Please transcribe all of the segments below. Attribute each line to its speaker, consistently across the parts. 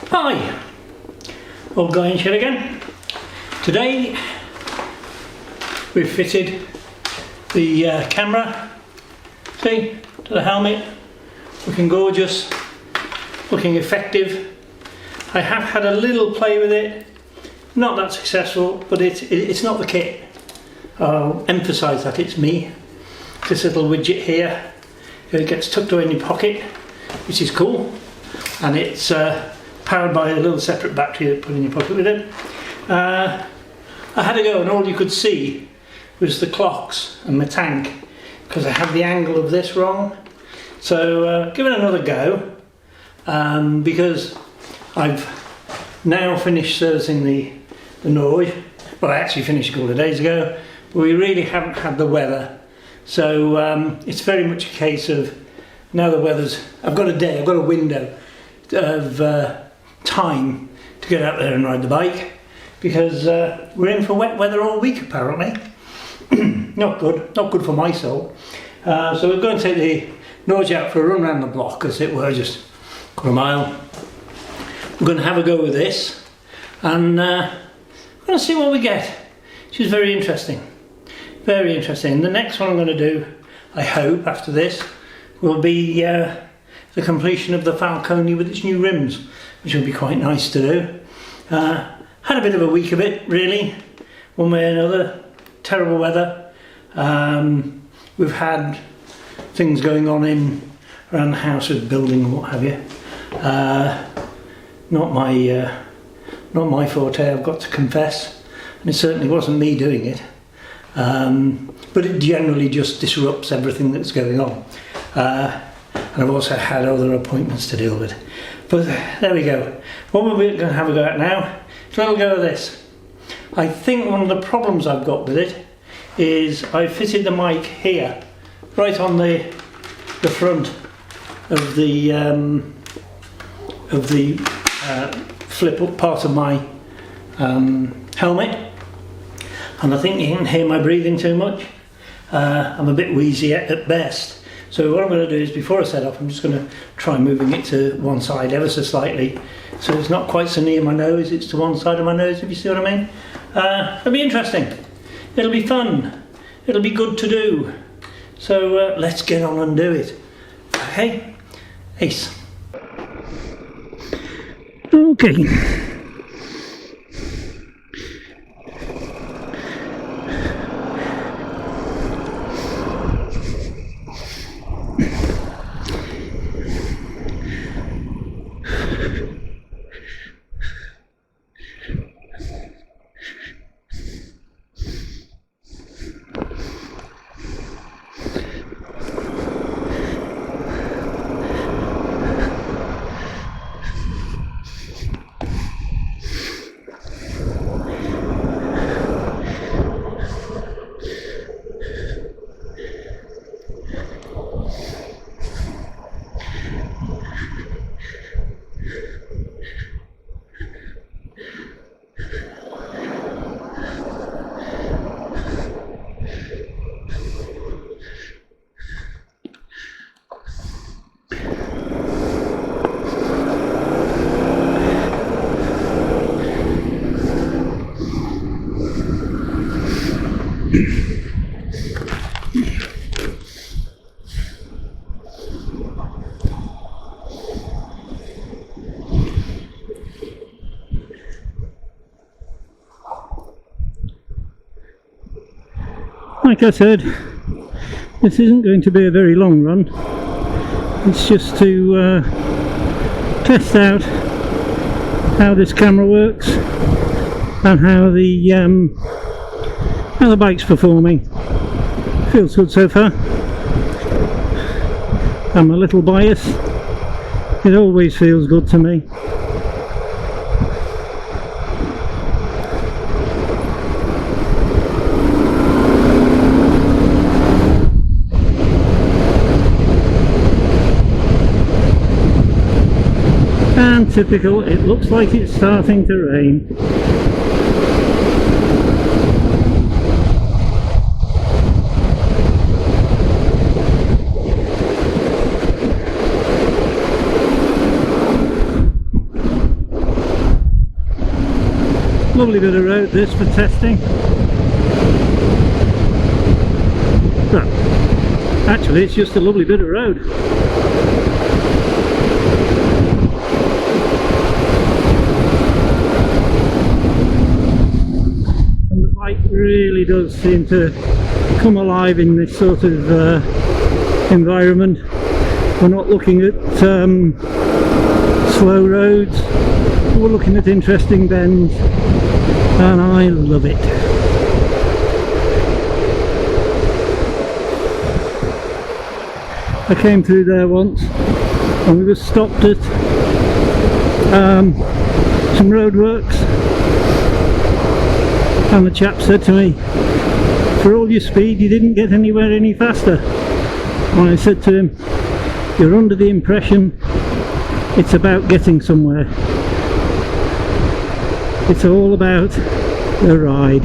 Speaker 1: Hi, old guy in shed again. Today we've fitted the camera, see, to the helmet, looking gorgeous, looking effective. I have had a little play with it, not that successful, but it's not the kit. I'll emphasise that it's me. This little widget here, it gets tucked away in your pocket, which is cool, and it's powered by a little separate battery that you put in your pocket with it. I had a go and all you could see was the clocks and my tank because I had the angle of this wrong. So give it another go because I've now finished servicing the Norge. Well, I actually finished a couple of days ago, but we really haven't had the weather. So it's very much a case of now the weather's, I've got a window of time to get out there and ride the bike because we're in for wet weather all week apparently. Not good for my soul. So we're going to take the Norge out for a run around the block, as it were, just a couple of mile. We're going to have a go with this and we're going to see what we get. She's very interesting. Very interesting. The next one I'm going to do, I hope, after this, will be the completion of the Falcone with its new rims, which will be quite nice to do. Had a bit of a week of it, really, one way or another. Terrible weather. We've had things going on around the house with building and what have you. Not my forte, I've got to confess, and it certainly wasn't me doing it. But it generally just disrupts everything that's going on. And I've also had other appointments to deal with. But there we go. What we're going to have a go at now is a little go of this. I think one of the problems I've got with it is I fitted the mic here, right on the front of the flip up part of my helmet, and I think you can hear my breathing too much. I'm a bit wheezy at best. So what I'm going to do is, before I set off, I'm just going to try moving it to one side ever so slightly, so it's not quite so near my nose, it's to one side of my nose, if you see what I mean. It'll be interesting, it'll be fun, it'll be good to do. So let's get on and do it. Okay, ace. Okay. Like I said, this isn't going to be a very long run. It's just to test out how this camera works and how the bike's performing. Feels good so far. I'm a little biased. It always feels good to me. And typical, it looks like it's starting to rain. Lovely bit of road this for testing. Well, actually it's just a lovely bit of road. And the bike really does seem to come alive in this sort of environment. We're not looking at slow roads, we're looking at interesting bends, and I love it. I came through there once and we were stopped at some roadworks, and the chap said to me, for all your speed you didn't get anywhere any faster. And I said to him, you're under the impression it's about getting somewhere. It's all about the ride.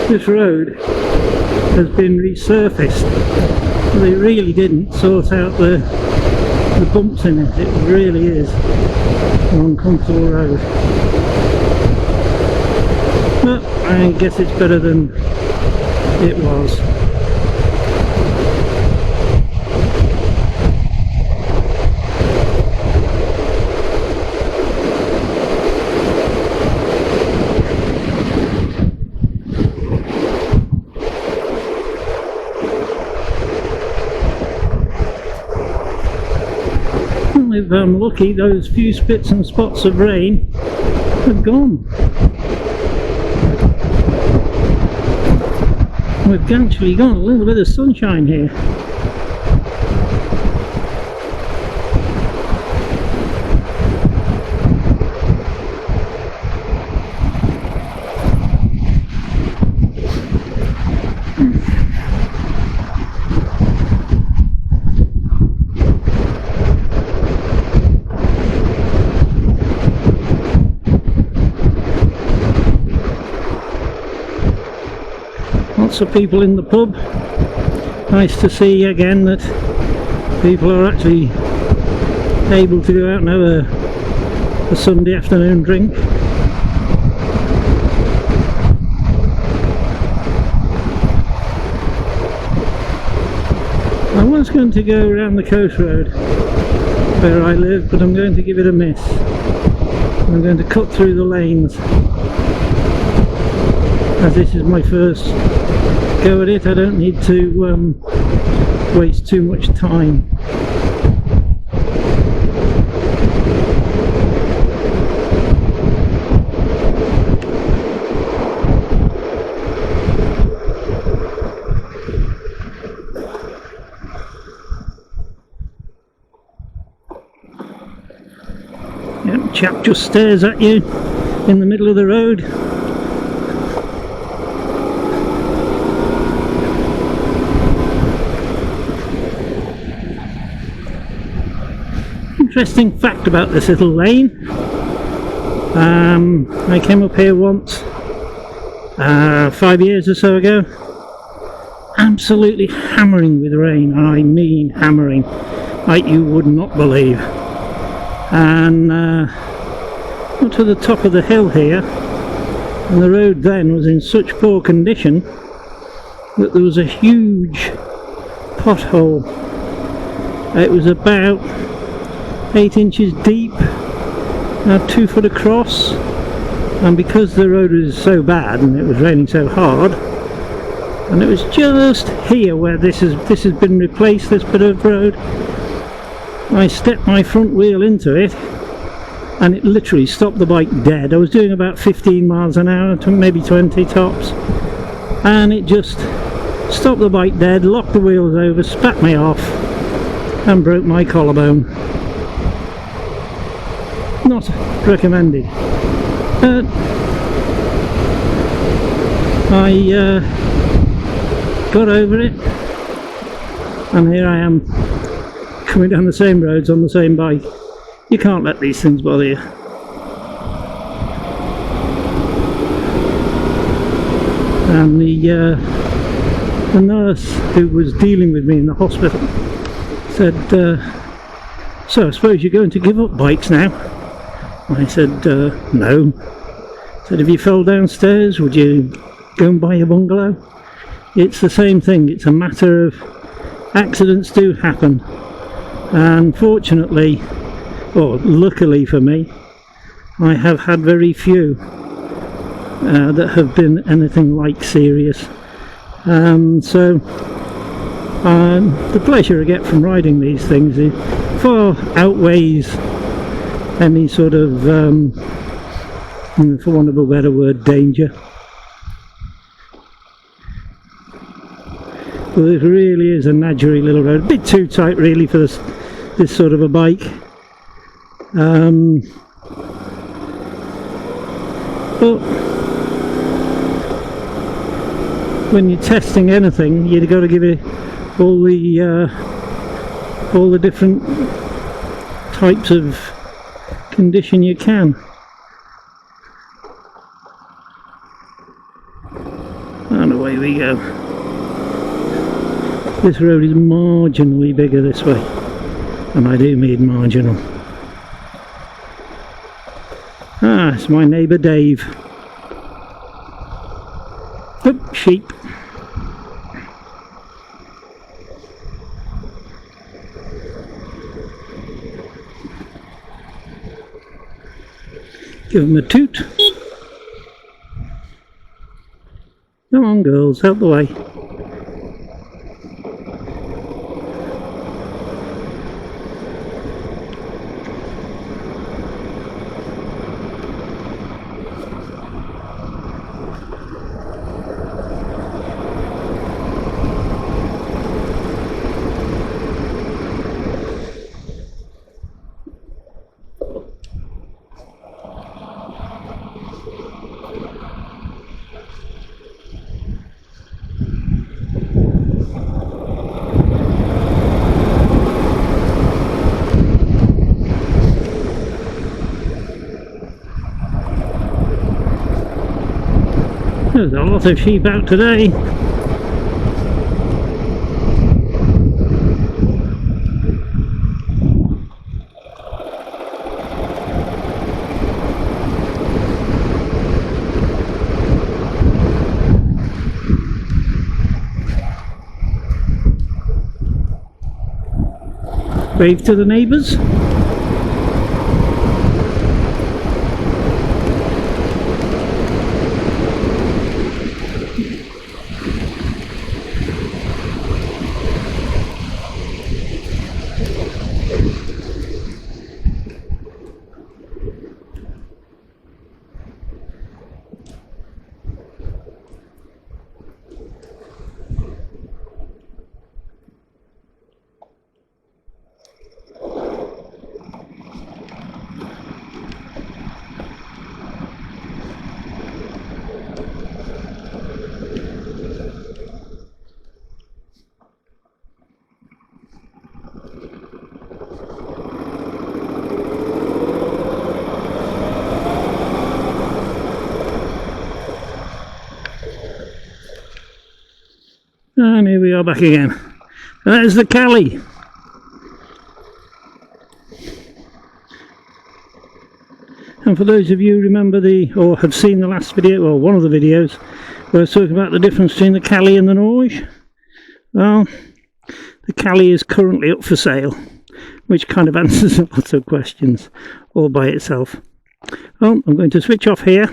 Speaker 1: This road has been resurfaced. They really didn't sort out the bumps in it. It really is an uncomfortable road. But I guess it's better than it was. If I'm lucky, those few spits and spots of rain have gone. We've actually got a little bit of sunshine here. Lots of people in the pub. Nice to see again that people are actually able to go out and have a Sunday afternoon drink. I was going to go around the coast road where I live, but I'm going to give it a miss. I'm going to cut through the lanes, as this is my first go at it. I don't need to waste too much time. Yep, chap just stares at you in the middle of the road. Interesting fact about this little lane. I came up here once 5 years or so ago, absolutely hammering with rain. I mean hammering, like you would not believe. And got to the top of the hill here, and the road then was in such poor condition that there was a huge pothole. It was about 8 inches deep, 2 foot across, and because the road was so bad and it was raining so hard, and it was just here where this has been replaced, this bit of road, I stepped my front wheel into it and it literally stopped the bike dead. I was doing about 15 miles an hour, maybe 20 tops, and it just stopped the bike dead, locked the wheels over, spat me off, and broke my collarbone. Not recommended. I got over it, and here I am coming down the same roads on the same bike. You can't let these things bother you. And the nurse who was dealing with me in the hospital said, so I suppose you're going to give up bikes now? I said, no. I said, if you fell downstairs, would you go and buy a bungalow? It's the same thing. It's a matter of accidents do happen. And fortunately, or luckily for me, I have had very few that have been anything like serious. So the pleasure I get from riding these things far outweighs any sort of, for want of a better word, danger. Well, it really is a naturey little road, a bit too tight really for this sort of a bike. But when you're testing anything, you've got to give it all the different types of condition you can. And away we go. This road is marginally bigger this way, and I do mean marginal. Ah, it's my neighbour Dave. Oh, sheep. Give them a toot. Come on girls, out the way. There's a lot of sheep out today. Wave to the neighbours. And here we are back again. And there's the Cali. And for those of you who remember or have seen the last video, or one of the videos, where I was talking about the difference between the Cali and the Norge. Well, the Cali is currently up for sale, which kind of answers a lot of questions all by itself. Well, I'm going to switch off here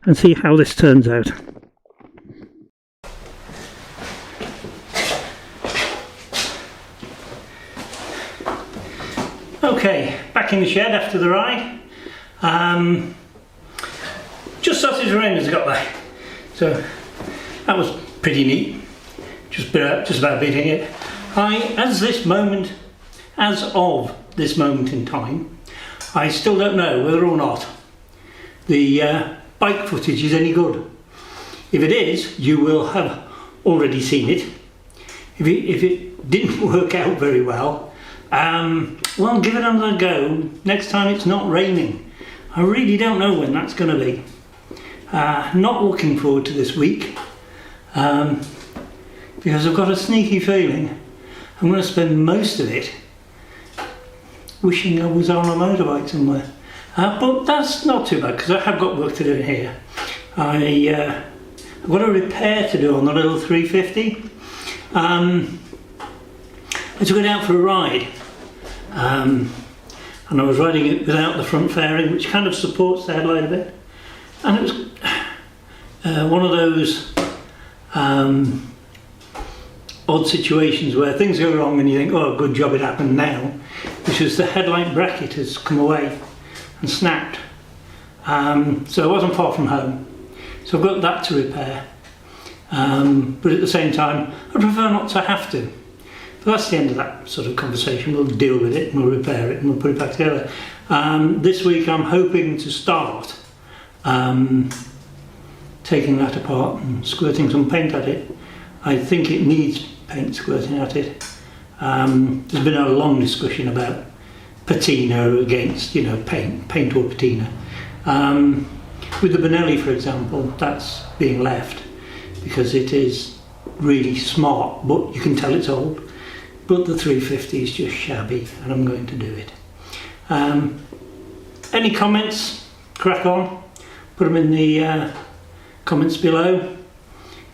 Speaker 1: and see how this turns out. Okay, back in the shed after the ride. Just started to rain as I got there, so that was pretty neat. Just about beating it. As this moment as of this moment in time, I still don't know whether or not the bike footage is any good. If it is, you will have already seen it. If it didn't work out very well, well, give it another go next time it's not raining. I really don't know when that's going to be. Not looking forward to this week, because I've got a sneaky feeling I'm going to spend most of it wishing I was on a motorbike somewhere. But that's not too bad, because I have got work to do here. I've got a repair to do on the little 350. I took it out for a ride, and I was riding it without the front fairing, which kind of supports the headlight a bit. And it was one of those odd situations where things go wrong and you think, oh, good job it happened now, which is the headlight bracket has come away and snapped. So I wasn't far from home, so I've got that to repair. But at the same time, I prefer not to have to. But that's the end of that sort of conversation. We'll deal with it, and we'll repair it, and we'll put it back together. This week I'm hoping to start taking that apart and squirting some paint at it. I think it needs paint squirting at it. There's been a long discussion about patina against, you know, paint or patina. With the Benelli, for example, that's being left because it is really smart, but you can tell it's old. But the 350 is just shabby, and I'm going to do it. Any comments? Crack on. Put them in the comments below.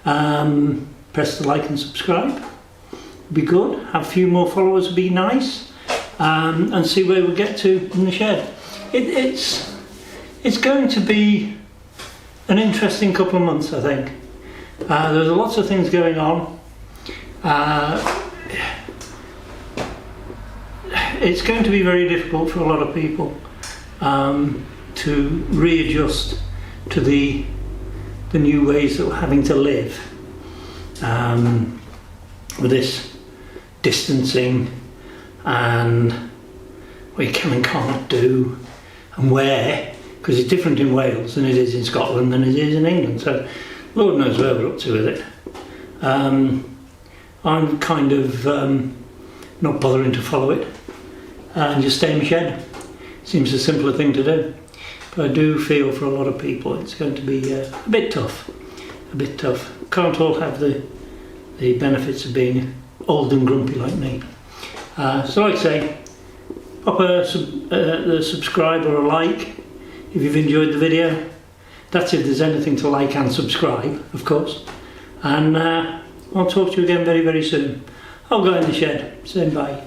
Speaker 1: Press the like and subscribe. Would be good. Have a few more followers would be nice. And see where we get to in the shed. It's going to be an interesting couple of months, I think. There's lots of things going on. It's going to be very difficult for a lot of people to readjust to the new ways that we're having to live with this distancing and what you can and can't do and where, because it's different in Wales than it is in Scotland than it is in England, so Lord knows where we're up to with it. I'm kind of not bothering to follow it and just stay in the shed. Seems a simpler thing to do, but I do feel for a lot of people it's going to be a bit tough. Can't all have the benefits of being old and grumpy like me. So like I say, pop the subscribe or a like if you've enjoyed the video. That's if there's anything to like and subscribe, of course. And I'll talk to you again very, very soon. I'll go in the shed. Say bye.